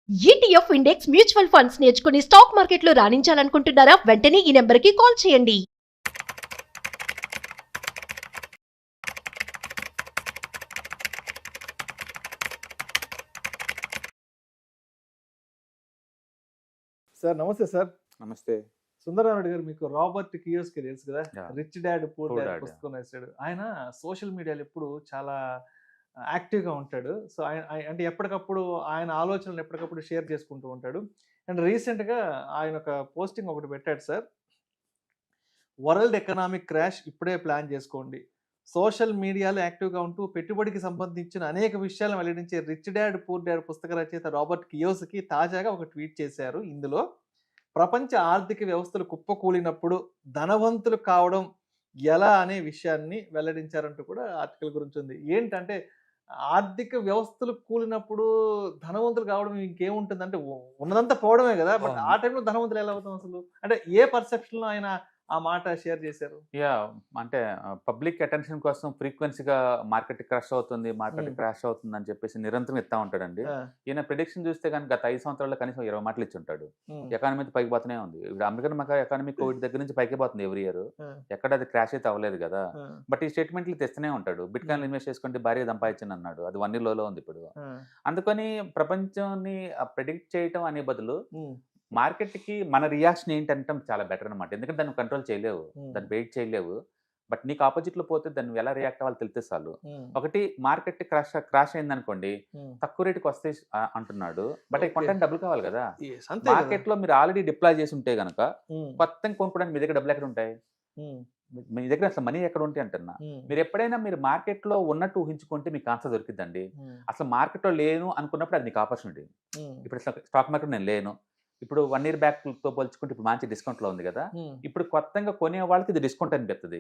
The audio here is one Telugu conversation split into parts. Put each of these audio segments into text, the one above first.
ఈటీఎఫ్ ఇండెక్స్ మ్యూచువల్ ఫండ్స్ నేర్చుకుని స్టాక్ మార్కెట్లో రాణించాలనుకుంటున్నారా? వెంటనే ఈ నెంబర్కి కాల్ చేయండి. సార్ నమస్తే సార్. నమస్తే. సుందరరామరెడ్డి గారు మీకు రాబర్ట్ కియోస్కి తెలుసు కదా, Yeah. Rich dad poor Poor dad Dad, పుస్తకం రాశాడు. ఆయన సోషల్ మీడియాలో ఎప్పుడు చాలా యాక్టివ్గా ఉంటాడు. సో అంటే ఎప్పటికప్పుడు ఆయన ఆలోచనలు ఎప్పటికప్పుడు షేర్ చేసుకుంటూ ఉంటాడు. అండ్ రీసెంట్గా ఆయన ఒక పోస్టింగ్ ఒకటి పెట్టాడు సార్. వరల్డ్ ఎకనామిక్ క్రాష్ ఇప్పుడే ప్లాన్ చేసుకోండి. సోషల్ మీడియాలో యాక్టివ్గా ఉంటూ పెట్టుబడికి సంబంధించిన అనేక విషయాలను వెల్లడించే రిచ్ డాడ్ పూర్ డాడ్ పుస్తక రచయిత రాబర్ట్ కియోస్కి తాజాగా ఒక ట్వీట్ చేశారు. ఇందులో ప్రపంచ ఆర్థిక వ్యవస్థలు కుప్పకూలినప్పుడు ధనవంతులు కావడం ఎలా అనే విషయాన్ని వెల్లడించారంటూ కూడా ఆర్టికల్ గురించి ఉంది. ఏంటంటే ఆర్థిక వ్యవస్థలు కూలినప్పుడు ధనవంతులు కావడం ఇంకేముంటుందంటే ఉన్నదంతా పోవడమే కదా. బట్ ఆ టైంలో ధనవంతులు ఎలా అవుతాం అసలు? అంటే ఏ పర్సెప్షన్లో ఆయన ఆ మాట షేర్ చేశారు? అంటే పబ్లిక్ అటెన్షన్ కోసం ఫ్రీక్వెన్సీగా మార్కెట్ క్రాష్ అవుతుంది, మార్కెట్ క్రాష్ అవుతుంది అని చెప్పేసి నిరంతరం ఇస్తా ఉంటాడండి. ఈయన ప్రిడిక్షన్ చూస్తే కనుక గత 5 సంవత్సరాల్లో కనీసం 20 మాటలు ఇచ్చి ఉంటాడు. ఎకానమీ పైకి పోతూనే ఉంది. ఇప్పుడు అమెరికన్ ఎకానమీ కోవిడ్ దగ్గర నుంచి పైకి పోతుంది ఎవ్రీ ఇయర్. ఎక్కడ అది క్రాష్ అయితే అవ్వలేదు కదా. బట్ ఈ స్టేట్మెంట్లు తెస్తూనే ఉంటాడు. బిట్ కాయిన్ ఇన్వెస్ట్ చేసుకుంటే భారీగా సంపాదించని అన్నాడు. అది 1 year లోలో ఉంది ఇప్పుడు. అందుకని ప్రపంచాన్ని ప్రెడిక్ట్ చేయటం అనే బదులు మార్కెట్కి మన రియాక్షన్ ఏంటంటే చాలా బెటర్ అనమాట. ఎందుకంటే దాన్ని కంట్రోల్ చేయలేవు, దాన్ని వెయిట్ చేయలేవు. బట్ నీకు ఆపోజిట్లో పోతే దాన్ని ఎలా రియాక్ట్ అవ్వాలి తెలితే చాలు. ఒకటి మార్కెట్ క్రాష్ అయింది అనుకోండి, తక్కువ రేటుకి వస్తే అంటున్నాడు. బట్ కొంటానికి డబ్బులు కావాలి కదా. మార్కెట్ లో మీరు ఆల్రెడీ డిప్లాయ్ చేసి ఉంటే గనక కొత్తగా కొనుక్కోవడానికి మీ దగ్గర డబ్బులు ఎక్కడ ఉంటాయి? మీ దగ్గర అసలు మనీ ఎక్కడ ఉంటాయి అంటున్నా. మీరు ఎప్పుడైనా మీరు మార్కెట్ లో ఉన్నట్టు ఊహించుకుంటే మీకు ఆన్సర్ దొరికిద్దండి. అసలు మార్కెట్ లో లేను అనుకున్నప్పుడు అది నీకు ఆపర్చునిటీ. ఇప్పుడు స్టాక్ మార్కెట్ నేను లేను, ఇప్పుడు 1 year బ్యాక్ తో పోల్చుకుంటే ఇప్పుడు మంచి డిస్కౌంట్ లో ఉంది కదా. ఇప్పుడు కొత్తగా కొనే వాళ్ళకి ఇది డిస్కౌంట్ అనిపిస్తుంది.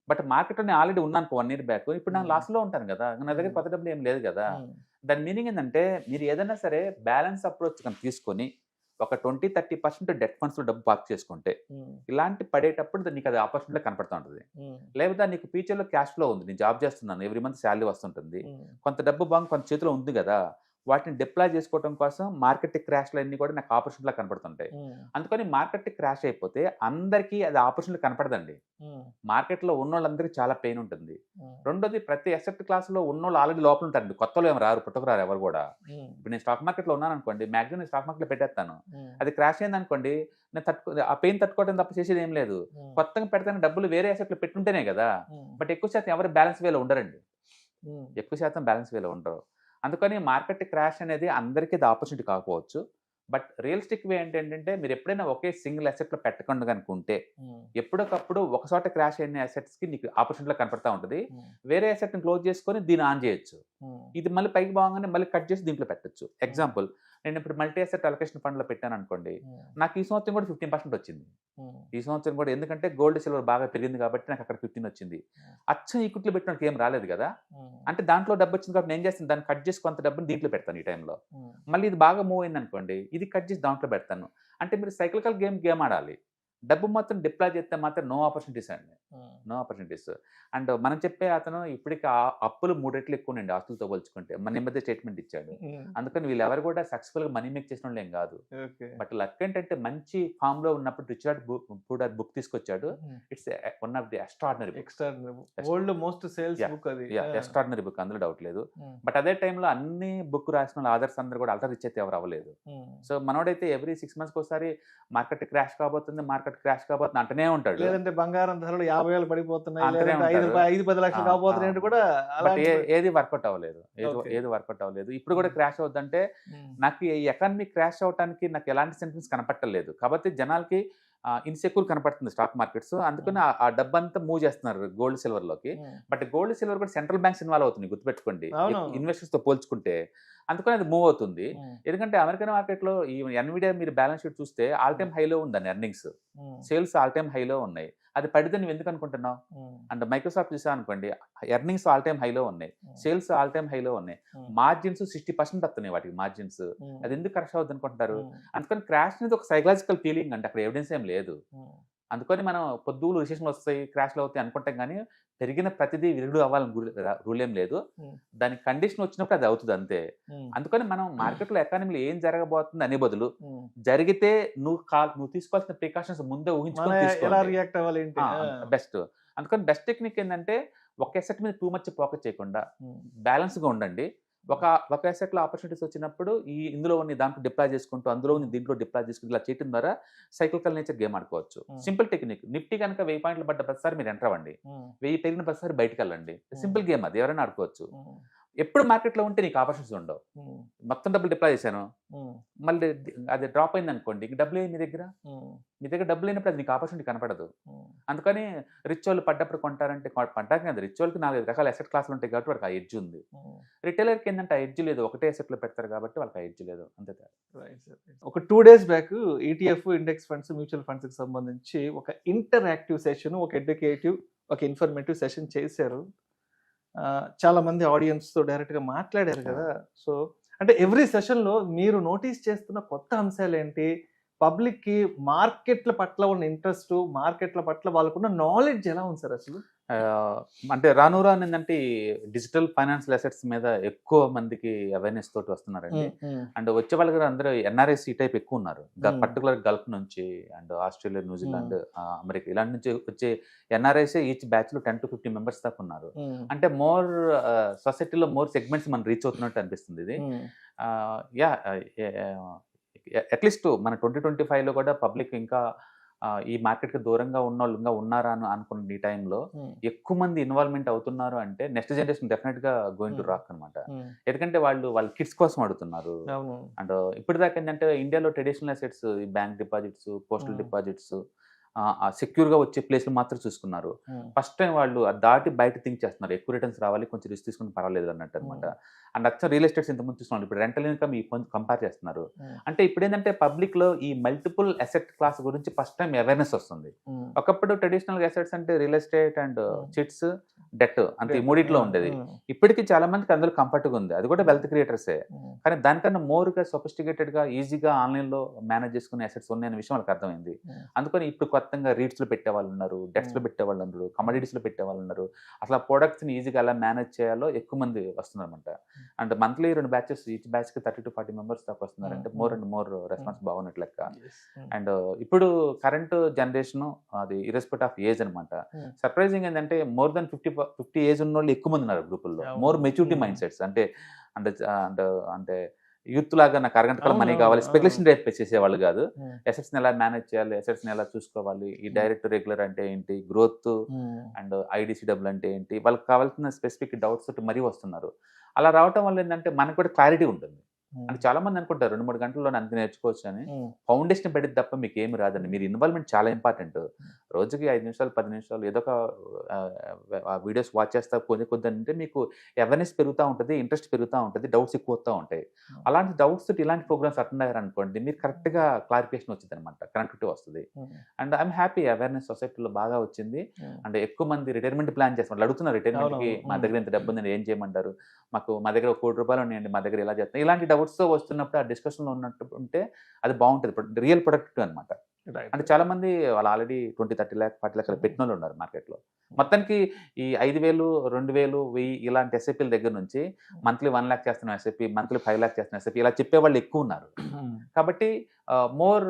బట్ మార్కెట్ లో నేను ఆల్రెడీ ఉన్నాను 1 year బ్యాక్, ఇప్పుడు నేను లాస్ లో ఉంటాను కదా, నా దగ్గర కొత్త డబ్బులు ఏం లేదు కదా. దాని మీనింగ్ ఏంటంటే మీరు ఏదైనా సరే బ్యాలెన్స్ అప్రోచ్ కానీ తీసుకొని ఒక 20-30% డెట్ ఫండ్స్ లో డబ్బు పార్క్ చేసుకుంటే ఇలాంటి పడేటప్పుడు నీకు అది ఆపర్చునిటీ కనపడుతూ ఉంటుంది. లేకపోతే నీకు ఫ్యూచర్ లో క్యాష్ ఫ్లో ఉంది, నేను జాబ్ చేస్తున్నాను, ఎవ్రీ మంత్ శాలరీ వస్తుంటుంది, కొంత డబ్బు బాగా కొంత చేతిలో ఉంది కదా, వాటిని డిప్లాయ్ చేసుకోవడం కోసం మార్కెట్ క్రాష్లు అన్ని కూడా నాకు ఆపర్చునిటీలా కనపడుతుంటాయి. అందుకని మార్కెట్ క్రాష్ అయిపోతే అందరికీ అది ఆపర్చునిటీ కనపడదండి. మార్కెట్లో ఉన్నోళ్ళందరికీ చాలా పెయిన్ ఉంటుంది. రెండోది, ప్రతి అసెట్ క్లాస్ లో ఉన్నోళ్ళు ఆల్రెడీ లోపల ఉంటారండి, కొత్తలో ఏమి రారు, పుట్టకు రారు ఎవరు కూడా. ఇప్పుడు నేను స్టాక్ మార్కెట్ లో ఉన్నాను అనుకోండి, మాక్సిమం నేను స్టాక్ మార్కెట్ లో పెట్టేస్తాను. అది క్రాష్ అయింది అనుకోండి, నేను ఆ పెయిన్ తట్టుకోవడం తప్ప చేసేది ఏం లేదు. కొత్తగా పెడతాను డబ్బులు వేరే అసెట్లు పెట్టుంటేనే కదా. బట్ ఎక్కువ శాతం ఎవరు బ్యాలెన్స్ వేలో ఉండరండి, ఎక్కువ శాతం బ్యాలెన్స్ వేలో ఉండరు. అందుకని మార్కెట్ క్రాష్ అనేది అందరికీ అది ఆపర్చునిటీ కాకపోవచ్చు. బట్ రియలిస్టిక్ వే ఏంటంటే మీరు ఎప్పుడైనా ఒకే సింగిల్ అసెట్లో పెట్టకుండా కనుకుంటే ఎప్పటికప్పుడు ఒక చోట క్రాష్ అయిన అసెట్స్కి నీకు ఆపర్చునిటీలో కనపడతా ఉంటుంది. వేరే అసెట్ని క్లోజ్ చేసుకొని దీన్ని ఆన్ చేయొచ్చు. ఇది మళ్ళీ పైకి బాగానే మళ్ళీ కట్ చేసి దీంట్లో పెట్టచ్చు. ఎగ్జాంపుల్, నేను ఇప్పుడు మల్టీ అసెట్ అలొకేషన్ ఫండ్ లో పెట్టాను అనుకోండి, నాకు ఈ సంవత్సరం కూడా 15% వచ్చింది. ఈ సంవత్సరం కూడా ఎందుకంటే గోల్డ్ సిల్వర్ బాగా పెరిగింది కాబట్టి నాకు అక్కడ 15 వచ్చింది. అచ్చం ఈక్విటీలో పెట్టడానికి ఏం రాలేదు కదా. అంటే దాంట్లో డబ్బు వచ్చింది కాబట్టి నేను ఏం చేస్తాను, దాన్ని కట్ చేసి కొంత డబ్బుని దీంట్లో పెడతాను ఈ టైంలో. మళ్ళీ ఇది బాగా మూవ్ అయింది అనుకోండి, ఇది కట్ చేసి దాంట్లో పెడతాను. అంటే మీరు సైక్లికల్ గేమ్ ఆడాలి. డబ్బు మొత్తం డిప్లాయ్ చేస్తే మాత్రం నో ఆపర్చునిటీస్ అండి, నో ఆపర్చునిటీస్. అండ్ మనం చెప్పే అతను ఇప్పటికి అప్పులు 3 రెట్లు ఎక్కువ అండి ఆస్తులతో పోల్చుకుంటే, మన మధ్య స్టేట్మెంట్ ఇచ్చాడు. అందుకని వీళ్ళెవరు కూడా సక్సెస్ఫుల్ గా మనీ మేక్ చేసిన వాళ్ళు ఏం కాదు. బట్ లక్ ఏంటంటే మంచి ఫామ్ లో ఉన్నప్పుడు rich dad poor dad book తీసుకొచ్చాడు. It's one of the extraordinary book, అందులో డౌట్ లేదు. బట్ అదే టైంలో అన్ని బుక్ రాసిన ఆదర్స్ అందరూ కూడా అల్టర్ రిచ్ అయితే ఎవరు అవ్వలేదు. సో మనోడైతే ఎవ్రీ 6 months ఒకసారి మార్కెట్ క్రాష్ కాబోతుంది, మార్కెట్ క్రాష్ కాబోతుంది అంటనే ఉంటాడు. లేదంటే బంగారం ధరలు 50,000 పడిపోతున్నాయి, 5-10 లక్షలు కాబోతున్నాయి కూడా. ఏది వర్కౌట్ అవ్వలేదు, ఏది వర్కౌట్ అవ్వలేదు. ఇప్పుడు కూడా క్రాష్ అవుతుందంటే నాకు ఈ ఎకానమీ క్రాష్ అవడానికి నాకు ఎలాంటి సెంటెన్స్ కనపట్టలేదు. కాబట్టి జనాలకి ఇన్సెక్యూర్ కనపడుతుంది స్టాక్ మార్కెట్స్. అందుకని ఆ డబ్బంతా మూవ్ చేస్తున్నారు గోల్డ్ సిల్వర్ లోకి. బట్ గోల్డ్ సిల్వర్ కూడా సెంట్రల్ బ్యాంక్స్ ఇన్వాల్వ్ అవుతుంది, గుర్తుపెట్టుకోండి, ఇన్వెస్టర్స్ తో పోల్చుకుంటే. అందుకని అది మూవ్ అవుతుంది. ఎందుకంటే అమెరికన్ మార్కెట్ లో ఈ ఎన్విడియా మీరు బ్యాలెన్స్ షీట్ చూస్తే ఆల్ టైమ్ హైలో ఉందని ఎర్నింగ్స్, సేల్స్ ఆల్ టైమ్ హైలో ఉన్నాయి. అది పడితే నువ్వు ఎందుకు అనుకుంటున్నావు? అండ్ మైక్రోసాఫ్ట్ చూసా అనుకోండి, ఎర్నింగ్స్ ఆల్ టైమ్ హైలో ఉన్నాయి, సేల్స్ ఆల్ టైమ్ హైలో ఉన్నాయి, మార్జిన్స్ 60% వస్తున్నాయి వాటికి మార్జిన్స్. అది ఎందుకు క్రాష్ అవుతుంది అనుకుంటారు? అందుకని క్రాష్ అనేది ఒక సైకలాజికల్ ఫీలింగ్ అంటే అక్కడ ఎవిడెన్స్ ఏం లేదు. అందుకని మనం పొద్దులు రిసెషన్లు వస్తాయి, క్రాష్లు అవుతాయి అనుకుంటాం, కానీ పెరిగిన ప్రతిదీ విరుగుడు అవ్వాలని రూల్ ఏం లేదు. దానికి కండిషన్ వచ్చినప్పుడు అది అవుతుంది అంతే. అందుకని మనం మార్కెట్లో ఎకానమీలో ఏం జరగబోతుంది అనే బదులు జరిగితే నువ్వు తీసుకోవాల్సిన ప్రికాషన్స్ ముందే ఊహించుకొని బెస్ట్. అందుకని బెస్ట్ టెక్నిక్ ఏంటంటే ఒక ఎసెట్ మీద టూ మచ్ ఫోకస్ చేయకుండా బ్యాలెన్స్గా ఉండండి. ఒక ఎసెట్లో ఆపర్చునిటీస్ వచ్చినప్పుడు ఇందులో ఉన్న దాంట్లో డిప్లాయ్ చేసుకుంటూ అందులో ఉన్న దీంట్లో డిప్లాయ్ చేసుకుంటూ ఇలా చేయడం ద్వారా సైక్లికల్ నేచర్ గేమ్ ఆడుకోవచ్చు. Simple technique. నిఫ్టీ కనుక 1000 పాయింట్లు పడ్డ ప్రతిసారి మీరు ఎంటర్ అవ్వండి, 1000 పెరిగిన ప్రతిసారి బయటకు వెళ్ళండి. సింపుల్ గేమ్, అది ఎవరైనా ఆడుకోవచ్చు. ఎప్పుడు మార్కెట్లో ఉంటే నీకు ఆపర్చునిటీస్ ఉండవు. మొత్తం డబ్బులు డిప్లాయ్ చేశాను, మళ్ళీ అది డ్రాప్ అయింది అనుకోండి, డబ్బులు మీ దగ్గర డబ్బులు అయినప్పుడు అది నీకు ఆపర్చునిటీ కనపడదు. అందుకని రిచ్ వాళ్ళు పడ్డప్పుడు కొంటారంటే పంటాక కదా, రిచ్ వాళ్ళకి 4-5 రకాల ఎసెట్ క్లాసులు ఉంటాయి కాబట్టి వాళ్ళకి ఆ ఎడ్జ్ ఉంది. రిటైలర్కి ఏంటంటే ఆ ఎడ్జ్ లేదు, ఒకటే ఎసెట్లో పెడతారు కాబట్టి వాళ్ళకి ఆ ఎడ్జ్ లేదు, అంతే. ఒక 2 days back ETF index funds mutual funds కి సంబంధించి ఒక ఇంటరాక్టివ్ సెషన్, ఒక ఎడ్యుకేటివ్, ఒక ఇన్ఫర్మేటివ్ సెషన్ చేశారు. చాలా మంది ఆడియన్స్ తో డైరెక్ట్ గా మాట్లాడారు కదా. సో అంటే ఎవ్రీ సెషన్ లో మీరు నోటీస్ చేస్తున్న కొత్త అంశాలు ఏంటి, పబ్లిక్ కి మార్కెట్ల పట్ల ఉన్న ఇంట్రెస్ట్, మార్కెట్ల పట్ల వాళ్ళకున్న నాలెడ్జ్ ఎలా ఉంది సార్ అసలు? అంటే రాను ఏంటంటే డిజిటల్ ఫైనాన్షియల్ అసెట్స్ మీద ఎక్కువ మందికి అవేర్నెస్ తోటి వస్తున్నారండి. అండ్ వచ్చే వాళ్ళ దగ్గర అందరూ ఎన్ఆర్ఐస్ ఈ టైప్ ఎక్కువ ఉన్నారు, పర్టికులర్ గల్ఫ్ నుంచి అండ్ ఆస్ట్రేలియా, న్యూజిలాండ్, అమెరికా ఇలాంటి నుంచి వచ్చే ఎన్ఆర్ఐస్ ఈచ్ బ్యాచ్ లో 10 to 50 మెంబర్స్ దాకా ఉన్నారు. అంటే మోర్ సొసైటీలో మోర్ సెగ్మెంట్స్ మనం రీచ్ అవుతున్నట్టు అనిపిస్తుంది ఇది. అట్లీస్ట్ మన 2025లో కూడా పబ్లిక్ ఇంకా ఈ మార్కెట్కి దూరంగా ఉన్న వాళ్ళు ఇంకా ఉన్నారా అని అనుకున్న ఈ టైంలో ఎక్కువ మంది ఇన్వాల్వ్మెంట్ అవుతున్నారు అంటే నెక్స్ట్ జనరేషన్ డెఫినెట్ గా గోయింగ్ టు రాక్ అనమాట. ఎందుకంటే వాళ్ళ కిడ్స్ కోసం అడుగుతున్నారు. అండ్ ఇప్పటిదాకా ఏంటంటే ఇండియాలో ట్రెడిషనల్ అసెట్స్, ఈ bank deposits, postal deposits, secure గా వచ్చే ప్లేస్లు మాత్రం చూసుకున్నారు. ఫస్ట్ టైం వాళ్ళు దాటి బయట థింక్ చేస్తున్నారు, ఎక్కువ రిటర్న్స్ రావాలి, కొంచెం రిస్క్ తీసుకుని పర్వాలేదు అన్నట్టు అనమాట. అండ్ అచ్చం రియల్ ఎస్టేట్స్ ఇంతకుముందు చూస్తున్నారు, ఇప్పుడు రెంటల్ ఇన్కమ్ ఈ కంపేర్ చేస్తున్నారు. అంటే ఇప్పుడు ఏంటంటే పబ్లిక్ లో ఈ మల్టిపుల్ అసెట్ క్లాస్ గురించి ఫస్ట్ టైం అవేర్నెస్ వస్తుంది. ఒకప్పుడు ట్రెడిషనల్ అసెట్స్ అంటే real estate and chits, debt అంతే ఈ మూడిట్లో ఉండేది. ఇప్పటికీ చాలా మందికి అందులో కంఫర్ట్గా ఉంది, అది కూడా వెల్త్ క్రియేటర్సే. కానీ దానికన్నా మోర్ గా సొఫిస్టికేటెడ్ గా ఈజీగా ఆన్లైన్ లో మేనేజ్ చేసుకునే అసెట్స్ ఉన్నాయనే విషయం వాళ్ళకి అర్థమైంది. అందుకని ఇప్పుడు కొత్తగా రీట్స్ లో పెట్టే వాళ్ళు ఉన్నారు, డెట్స్ లో పెట్టే వాళ్ళు ఉన్నారు, కమోడిటీస్ లో పెట్టే వాళ్ళు ఉన్నారు. అసలు ఆ ప్రొడక్ట్స్ ని ఈజీగా ఎలా మేనేజ్ చేయాలో ఎక్కువ మంది వస్తున్నారు అనమాట. And monthly 2 batches, each batch కి 30 to 40 మెంబర్స్ దాకా వస్తున్నారు. అంటే మోర్ అండ్ మోర్ రెస్పాన్స్ బాగున్నట్లు లెక్క. అండ్ ఇప్పుడు కరెంట్ జనరేషన్ అది ఇర్రెస్పెక్ట్ ఆఫ్ ఏజ్ అనమాట. సర్ప్రైజింగ్ ఏంటంటే మోర్ దెన్ 50 ఏజ్ ఉన్న వాళ్ళు ఎక్కువ మంది ఉన్నారు గ్రూపుల్లో. మోర్ మెచ్యూరిటీ మైండ్ సెట్స్, అంటే యూత్ లాగా నాకు అరగంటకాల మనీ కావాలి, స్పెక్యులేషన్ రేట్ చేసేవాళ్ళు కాదు. అసెట్స్ ని ఎలా మేనేజ్ చేయాలి, అసెట్స్ ని ఎలా చూసుకోవాలి, ఈ డైరెక్ట్ రెగ్యులర్ అంటే ఏంటి, గ్రోత్ అండ్ IDCW అంటే ఏంటి, వాళ్ళకి కావాల్సిన స్పెసిఫిక్ డౌట్స్ తోటి మరీ వస్తున్నారు. అలా రావటం వల్ల ఏంటంటే మనకు కూడా క్లారిటీ ఉంటుంది. అంటే చాలా మంది అనుకుంటారు 2-3 గంటల్లో అంత నేర్చుకోవచ్చు అని. ఫౌండేషన్ పెడితే తప్ప మీకు ఏమి రాదండి. మీరు ఇన్వాల్వ్మెంట్ చాలా ఇంపార్టెంట్. రోజుకి 5 నిమిషాలు 10 నిమిషాలు ఏదో ఒక వీడియోస్ వాచ్ చేస్తా కొద్ది అంటే మీకు అవేర్నెస్ పెరుగుతూ ఉంటుంది, ఇంట్రెస్ట్ పెరుగుతూ ఉంటుంది, డౌట్స్ ఎక్కువ వస్తూ ఉంటాయి. అలాంటి డౌట్స్ తోటి ఇలాంటి ప్రోగ్రామ్స్ అటెండ్ అయ్యారు అనుకోండి, మీరు కరెక్ట్గా క్లారిఫికేషన్ వచ్చింది అనమాట, కనెక్టివిటీ వస్తుంది. అండ్ ఐఎమ్ హ్యాపీ అవేర్నెస్ సొసైటీలో బాగా వచ్చింది. అంటే ఎక్కువ మంది రిటైర్మెంట్ ప్లాన్ చేస్తున్నారు, అడుగుతున్నారు రిటైర్మెంట్కి మా దగ్గర ఎంత డబ్బు ఉందని ఏం చేయమంటారు, మా దగ్గర 1 కోటి రూపాయలు ఉన్నాయండి, మా దగ్గర ఇలా చేస్తాం. ఇలాంటి డౌట్స్ తో వస్తున్నప్పుడు ఆ డిస్కషన్లో ఉన్నట్టు ఉంటే అది బాగుంటుంది, రియల్ ప్రొడక్టివ్ అనమాట. అంటే చాలా మంది వాళ్ళు ఆల్రెడీ 20-30 lakh 40 lakhs పెట్టిన వాళ్ళు ఉన్నారు మార్కెట్లో. మొత్తానికి ఈ 5,000 2,000 1000 ఇలాంటి ఎస్ఐపీల దగ్గర నుంచి మంత్లీ 1 lakh చేస్తున్న ఎస్ఐపీ, మంత్లీ 5 lakh చేస్తున్న ఎస్ఐపీ ఇలా చెప్పే వాళ్ళు ఎక్కువ ఉన్నారు. కాబట్టి మోర్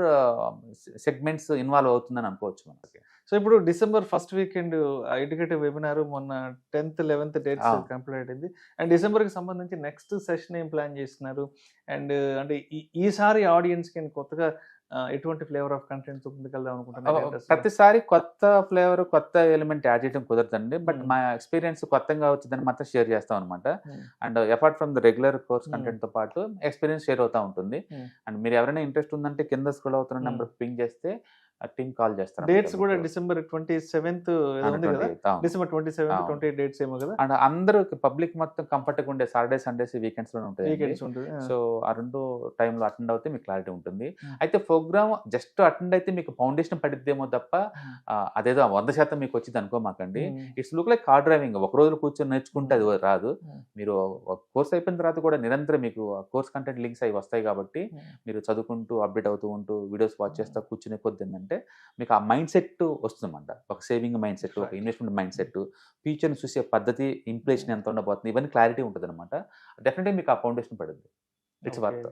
సెగ్మెంట్స్ ఇన్వాల్వ్ అవుతుందని అనుకోవచ్చు మనకి. సో ఇప్పుడు December first weekend educative webinar మొన్న 10th 11th డేట్స్ కంప్లీట్ అయింది. అండ్ డిసెంబర్కి సంబంధించి నెక్స్ట్ సెషన్ ఏం ప్లాన్ చేస్తున్నారు? అండ్ అంటే ఈసారి ఆడియన్స్కి కొత్తగా ఎటువంటి ఫ్లేవర్ ఆఫ్ కంటెంట్ ముందుకెళ్దాం అనుకుంటున్నారు? ప్రతిసారి కొత్త ఫ్లేవర్, కొత్త ఎలిమెంట్ యాడ్ చేయడం కుదరదండి. బట్ మా ఎక్స్పీరియన్స్ కొత్తగా వచ్చిందని మాత్రం షేర్ చేస్తాం అనమాట. And apart from the regular course content తో పాటు ఎక్స్పీరియన్స్ షేర్ అవుతా ఉంటుంది. అండ్ మీరు ఎవరైనా ఇంట్రెస్ట్ ఉందంటే కింద స్క్రోల్ అవుతున్న నెంబర్ పింగ్ చేస్తే టీమ్ కాల్ చేస్తారు. డేట్స్ కూడా డిసెంబర్ 27th ఉంది కదా, డిసెంబర్ 27th 28 డేట్స్ ఏమో కదా. అండ్ అందరూ పబ్లిక్ మొత్తం కంఫర్ట్గా ఉండే సాటర్డే సండేస్ వీకెండ్స్ లో ఉంటాయి. సో ఆ 2 టైంలో అటెండ్ అవుతే మీకు క్లారిటీ ఉంటుంది. అయితే ప్రోగ్రామ్ జస్ట్ అటెండ్ అయితే మీకు ఫౌండేషన్ పడిద్దేమో తప్ప అదేదో 100% మీకు వచ్చింది అనుకోమాకండి. It's look like car driving. ఒక రోజు కూర్చొని నేర్చుకుంటే అది రాదు. మీరు కోర్స్ అయిపోయిన తర్వాత కూడా నిరంతరం మీకు కోర్స్ కంటెంట్ లింక్స్ అవి వస్తాయి కాబట్టి మీరు చదువుకుంటూ అప్డేట్ అవుతూ ఉంటూ వీడియోస్ వాచ్ చేస్తా కూర్చునే కొద్ది ఏంటంటే మీకు ఆ మైండ్ సెట్ వస్తుందన్నమాట. ఒక సేవింగ్ మైండ్ సెట్, ఒక ఇన్వెస్ట్మెంట్ మైండ్ సెట్, ఫ్యూచర్ని చూసే పద్ధతి, ఇన్ఫ్లేషన్ ఎంత ఉండబోతుంది, ఇవన్నీ క్లారిటీ ఉంటుందన్నమాట. డెఫినెట్గా మీకు ఆ ఫౌండేషన్ పడుద్ది. It's worth.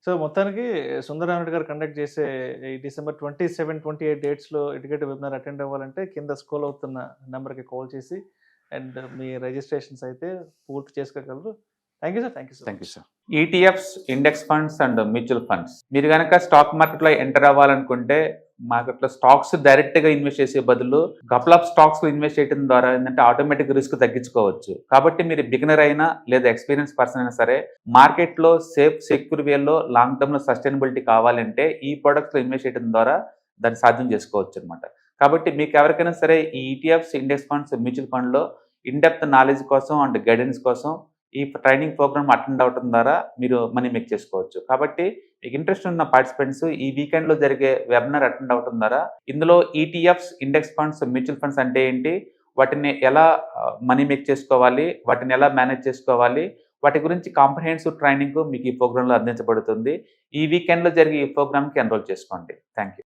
సో మొత్తానికి సుందరరామరెడ్డి గారు కండక్ట్ చేసే ఈ December 27, 28 డేట్స్లో ఎడ్యుకేటివ్ వెబినార్ అటెండ్ అవ్వాలంటే కింద స్క్రోల్ అవుతున్న నెంబర్కి కాల్ చేసి అండ్ మీ రిజిస్ట్రేషన్స్ అయితే పూర్తి చేసుకోగలరు. Thank you sir. Thank you sir. ETFs, index funds and mutual funds. మీరు కనుక స్టాక్ మార్కెట్లో ఎంటర్ అవ్వాలనుకుంటే మార్కెట్లో స్టాక్స్ డైరెక్ట్గా ఇన్వెస్ట్ చేసే బదులు కపుల్ ఆఫ్ స్టాక్స్లో ఇన్వెస్ట్ చేయడం ద్వారా ఏంటంటే ఆటోమేటిక్ రిస్క్ తగ్గించుకోవచ్చు. కాబట్టి మీరు బిగినర్ అయినా లేదా ఎక్స్పీరియన్స్ పర్సన్ అయినా సరే మార్కెట్లో సేఫ్ సెక్యూర్ వేలో లాంగ్ టర్మ్లో సస్టైనబిలిటీ కావాలంటే ఈ ప్రొడక్ట్స్లో ఇన్వెస్ట్ చేయడం ద్వారా దాన్ని సాధ్యం చేసుకోవచ్చు అనమాట. కాబట్టి మీకు ఎవరికైనా సరే ఈ ఈటీఎఫ్స్, ఇండెక్స్ ఫండ్స్, మ్యూచువల్ ఫండ్లో ఇన్డెప్త్ నాలెడ్జ్ కోసం అండ్ గైడెన్స్ కోసం ఈ ట్రైనింగ్ ప్రోగ్రామ్ అటెండ్ అవడం ద్వారా మీరు మనీ మేక్ చేసుకోవచ్చు. కాబట్టి మీకు ఇంట్రెస్ట్ ఉన్న పార్టిసిపెంట్స్ ఈ వీకెండ్లో జరిగే వెబినార్ అటెండ్ అవడం ద్వారా ఇందులో ETFs, index funds, mutual funds అంటే ఏంటి, వాటిని ఎలా మనీ మేక్ చేసుకోవాలి, వాటిని ఎలా మేనేజ్ చేసుకోవాలి, వాటి గురించి కాంప్రహెన్సివ్ ట్రైనింగ్ మీకు ఈ ప్రోగ్రాంలో అందించబడుతుంది. ఈ వీకెండ్లో జరిగే ఈ ప్రోగ్రామ్కి ఎన్రోల్ చేసుకోండి. Thank you.